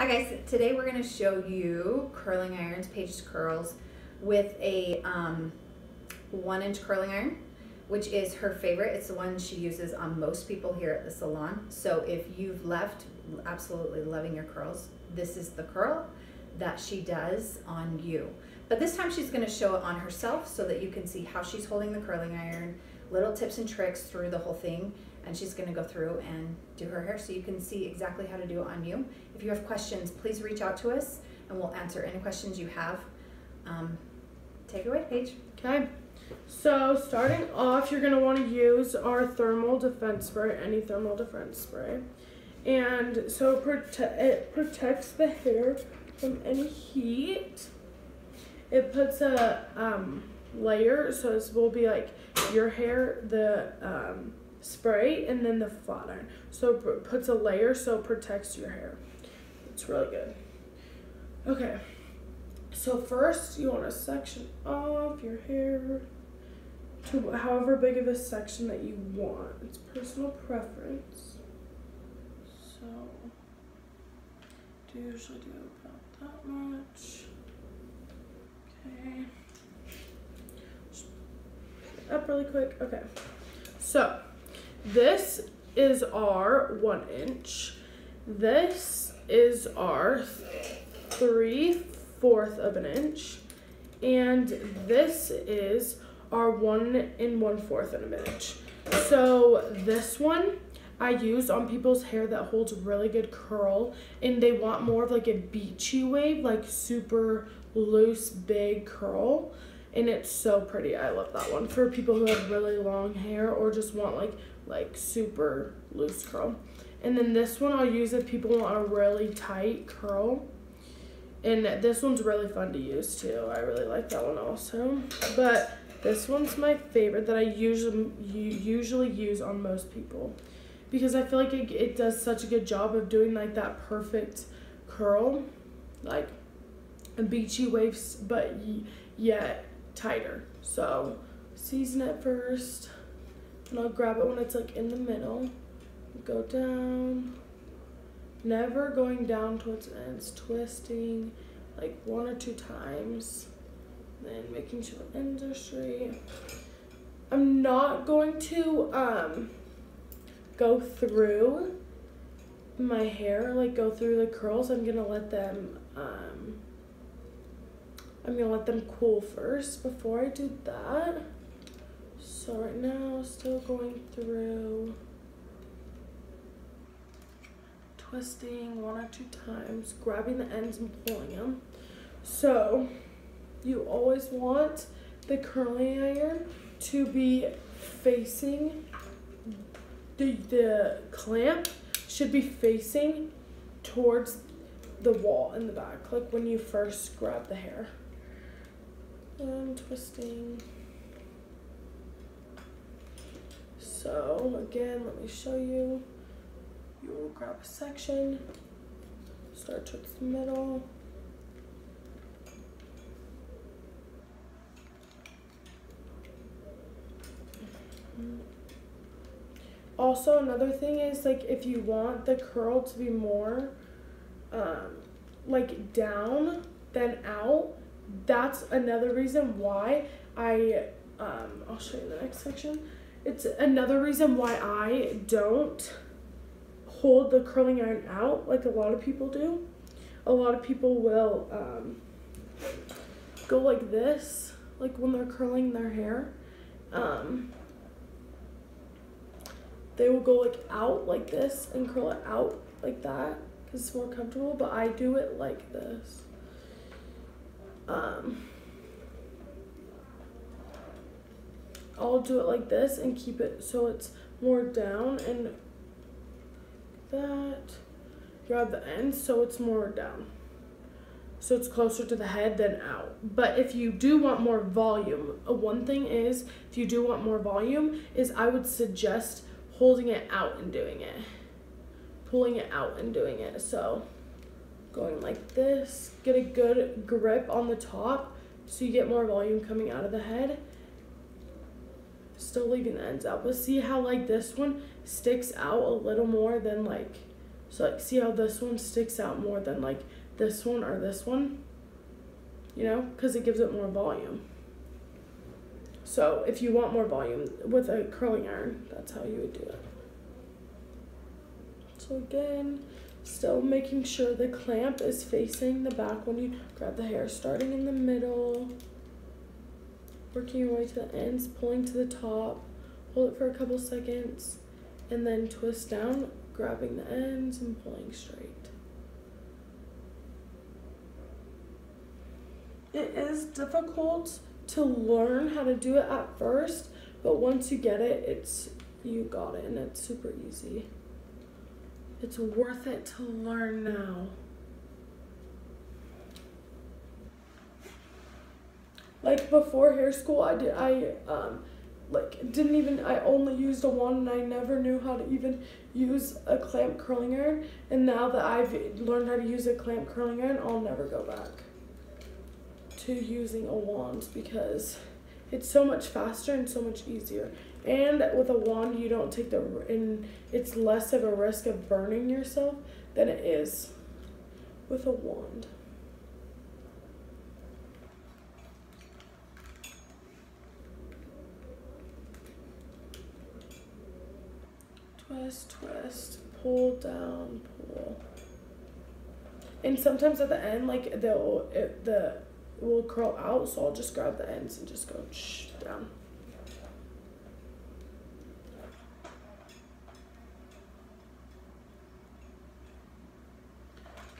Hi guys, today we're going to show you curling irons, Paige's Curls, with a 1-inch curling iron, which is her favorite. It's the one she uses on most people here at the salon. So if you've left absolutely loving your curls, this is the curl that she does on you. But this time she's going to show it on herself so that you can see how she's holding the curling iron, little tips and tricks through the whole thing. And she's going to go through and do her hair so you can see exactly how to do it on you. If you have questions, please reach out to us and we'll answer any questions you have. Take it away, Paige. Okay, so starting off, you're going to want to use our thermal defense spray, any thermal defense spray. And so it protects the hair from any heat. It puts a layer, so this will be like your hair, the spray, and then the flat iron. So it puts a layer so it protects your hair. It's really good. Okay, so first you want to section off your hair to however big of a section that you want. It's personal preference. So usually do about that much. Okay. Just pick it up really quick. Okay. So this is our 1-inch. This is our 3/4 of an inch. And this is our 1 1/4 of an inch. So this one I use on people's hair that holds really good curl and they want more of like a beachy wave, like super loose, big curl. And it's so pretty. I love that one for people who have really long hair or just want like super loose curl. And then this one I'll use if people want a really tight curl. And this one's really fun to use too. I really like that one also. But this one's my favorite that I usually use on most people because I feel like it does such a good job of doing like that perfect curl, like a beachy waves, but yet tighter. So season it first, and I'll grab it when it's like in the middle. Go down, never going down towards the ends, twisting like 1 or 2 times, then making sure the ends are straight. I'm not going to go through my hair, like go through the curls. I'm gonna let them cool first before I do that. So right now, still going through, twisting 1 or 2 times, grabbing the ends and pulling them. So you always want the curling iron to be facing, the clamp should be facing towards the wall in the back, like when you first grab the hair. And twisting. So again, let me show you. You will grab a section, start towards the middle. Also, another thing is like if you want the curl to be more like down than out, that's another reason why I'll show you the next section. It's another reason why I don't hold the curling iron out like a lot of people do. A lot of people will go like this, like when they're curling their hair. They will go like out like this and curl it out like that because it's more comfortable, but I do it like this. I'll do it like this and keep it so it's more down, and that, grab the end so it's more down, so it's closer to the head than out. But if you do want more volume, one thing is, if you do want more volume, is I would suggest holding it out and doing it, pulling it out and doing it. So going like this, get a good grip on the top so you get more volume coming out of the head, still leaving the ends out. But see how like this one sticks out a little more than like So like, see how this one sticks out more than like this one or this one? You know, because it gives it more volume. So if you want more volume with a curling iron, that's how you would do it. So again, still making sure the clamp is facing the back when you grab the hair, starting in the middle, working your way to the ends, pulling to the top, hold it for a couple seconds, and then twist down, grabbing the ends and pulling straight. It is difficult to learn how to do it at first, but once you get it, you got it, and it's super easy. It's worth it to learn now. Like before hair school, I only used a wand, and I never knew how to even use a clamp curling iron. And now that I've learned how to use a clamp curling iron, I'll never go back to using a wand because it's so much faster and so much easier. And with a wand, you don't take it's less of a risk of burning yourself than it is with a wand. Twist, twist, pull down, pull. And sometimes at the end, like it will curl out, so I'll just grab the ends and just go down.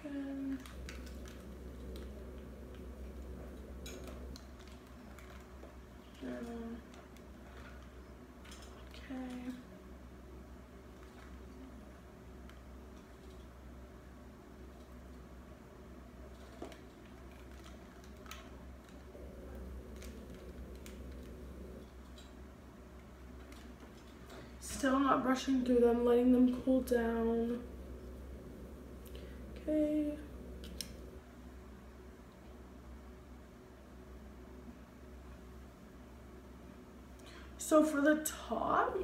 Again. Okay. Still not brushing through them, letting them cool down. Okay. So for the top,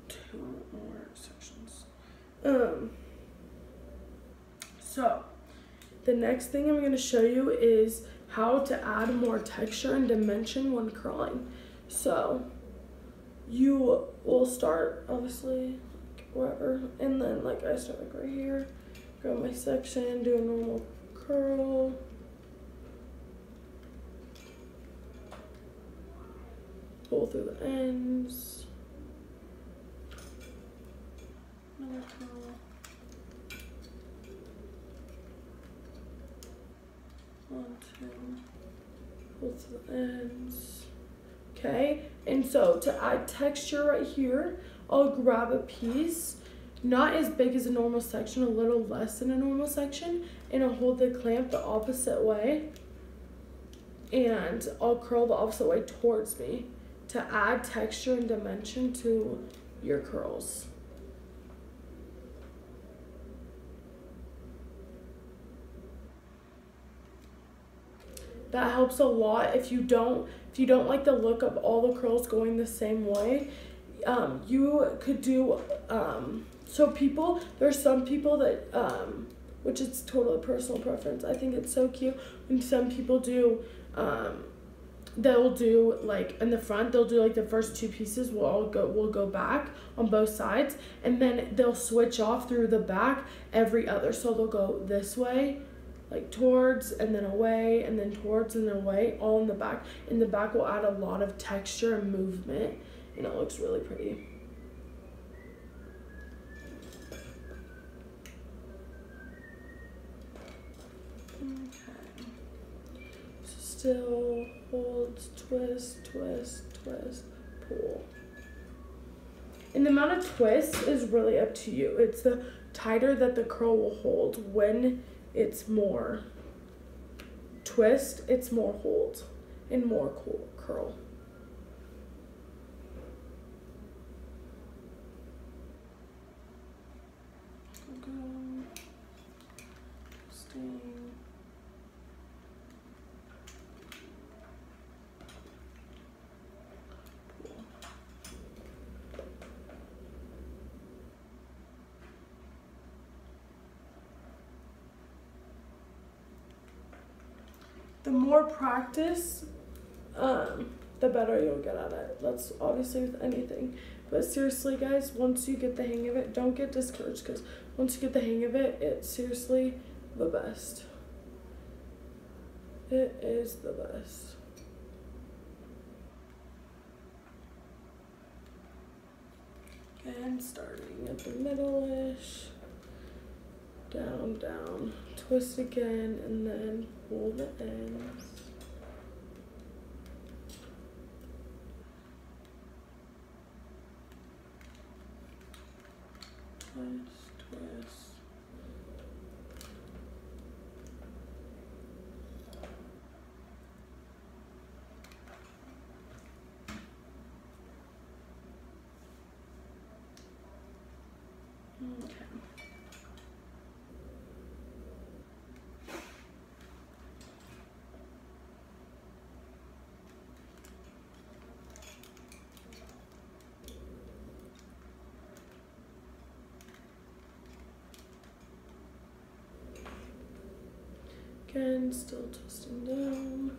two more sections. So the next thing I'm going to show you is how to add more texture and dimension when curling. So you will start obviously like wherever, and then like I start like right here, grab my section, do a normal curl. Pull through the ends. Another curl. One, two. Pull through the ends. Okay, and so to add texture right here, I'll grab a piece, not as big as a normal section, a little less than a normal section, and I'll hold the clamp the opposite way, and I'll curl the opposite way towards me to add texture and dimension to your curls. That helps a lot. If you don't like the look of all the curls going the same way, you could do there's some people that which is totally personal preference. I think it's so cute when some people do they'll do like in the front, they'll do like the first two pieces will go back on both sides, and then they'll switch off through the back every other. So they'll go this way, like towards and then away, and then towards and then away, all in the back. And the back will add a lot of texture and movement, and it looks really pretty. Okay. So still hold, twist, twist, twist, pull. And the amount of twists is really up to you. It's the tighter that the curl will hold. When it's more twist, it's more hold and more curl. Go. Stay. the more practice, the better you'll get at it. That's obviously with anything. But seriously, guys, once you get the hang of it, don't get discouraged, because once you get the hang of it, it's seriously the best. It is the best. And starting at the middle-ish, down, down, twist again, and then pull the ends. Twist, twist. Okay. Again, still twisting down.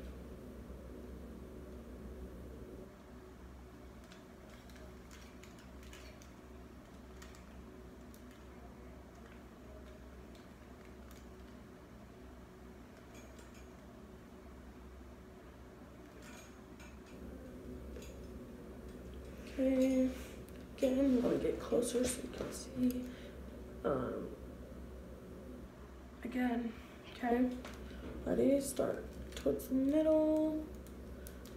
Okay, again, want to get closer so you can see. Again, okay, ready, start towards the middle,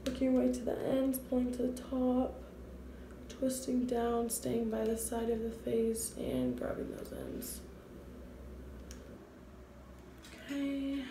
working your way to the ends, pulling to the top, twisting down, staying by the side of the face, and grabbing those ends. Okay.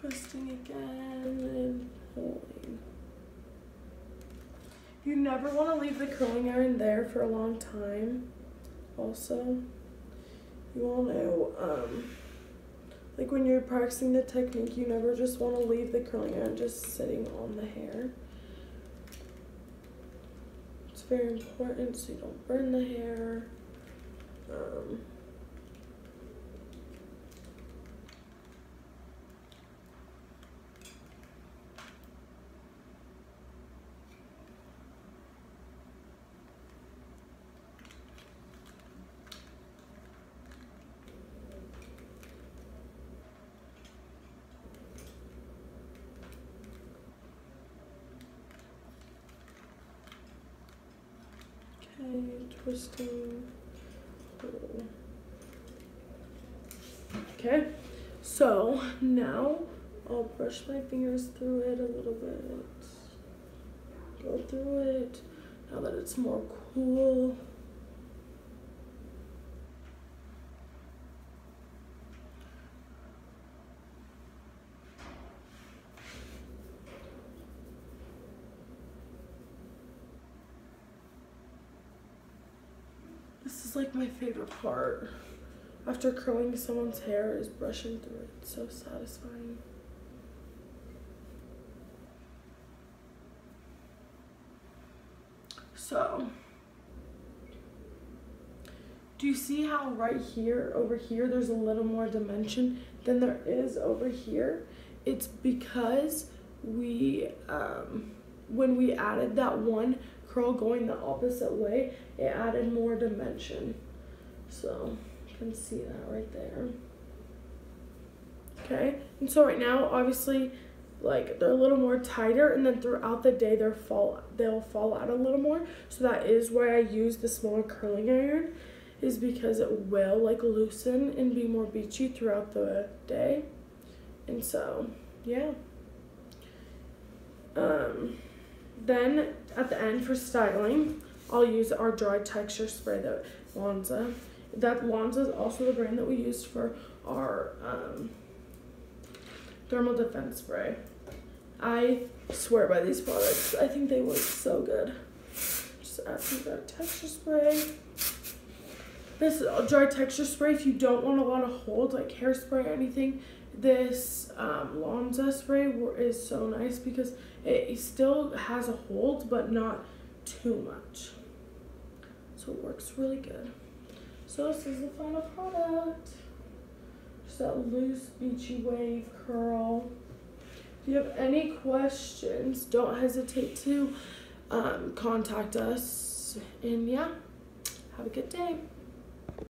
Twisting again and pulling. You never want to leave the curling iron there for a long time. Also, you want to, like when you're practicing the technique, you never just want to leave the curling iron just sitting on the hair. It's very important so you don't burn the hair. Twisting. Okay, so now I'll brush my fingers through it a little bit. Go through it now that it's more cool. This is like my favorite part after curling someone's hair, is brushing through it. It's so satisfying. So, do you see how right here, over here, there's a little more dimension than there is over here? It's because we, when we added that one curl going the opposite way, it added more dimension. So you can see that right there. Okay, and so right now, obviously, like they're a little more tighter, and then throughout the day they'll fall out a little more. So that is why I use the smaller curling iron, is because it will like loosen and be more beachy throughout the day. And so, yeah. Then at the end for styling, I'll use our dry texture spray that Lonza. That Lonza is also the brand that we used for our thermal defense spray. I swear by these products. I think they look so good. Just add some dry texture spray. This dry texture spray, if you don't want a lot of hold, like hairspray or anything, this Lonza spray is so nice because it still has a hold, but not too much. So it works really good. So this is the final product. Just that loose beachy wave curl. If you have any questions, don't hesitate to contact us. And yeah, have a good day.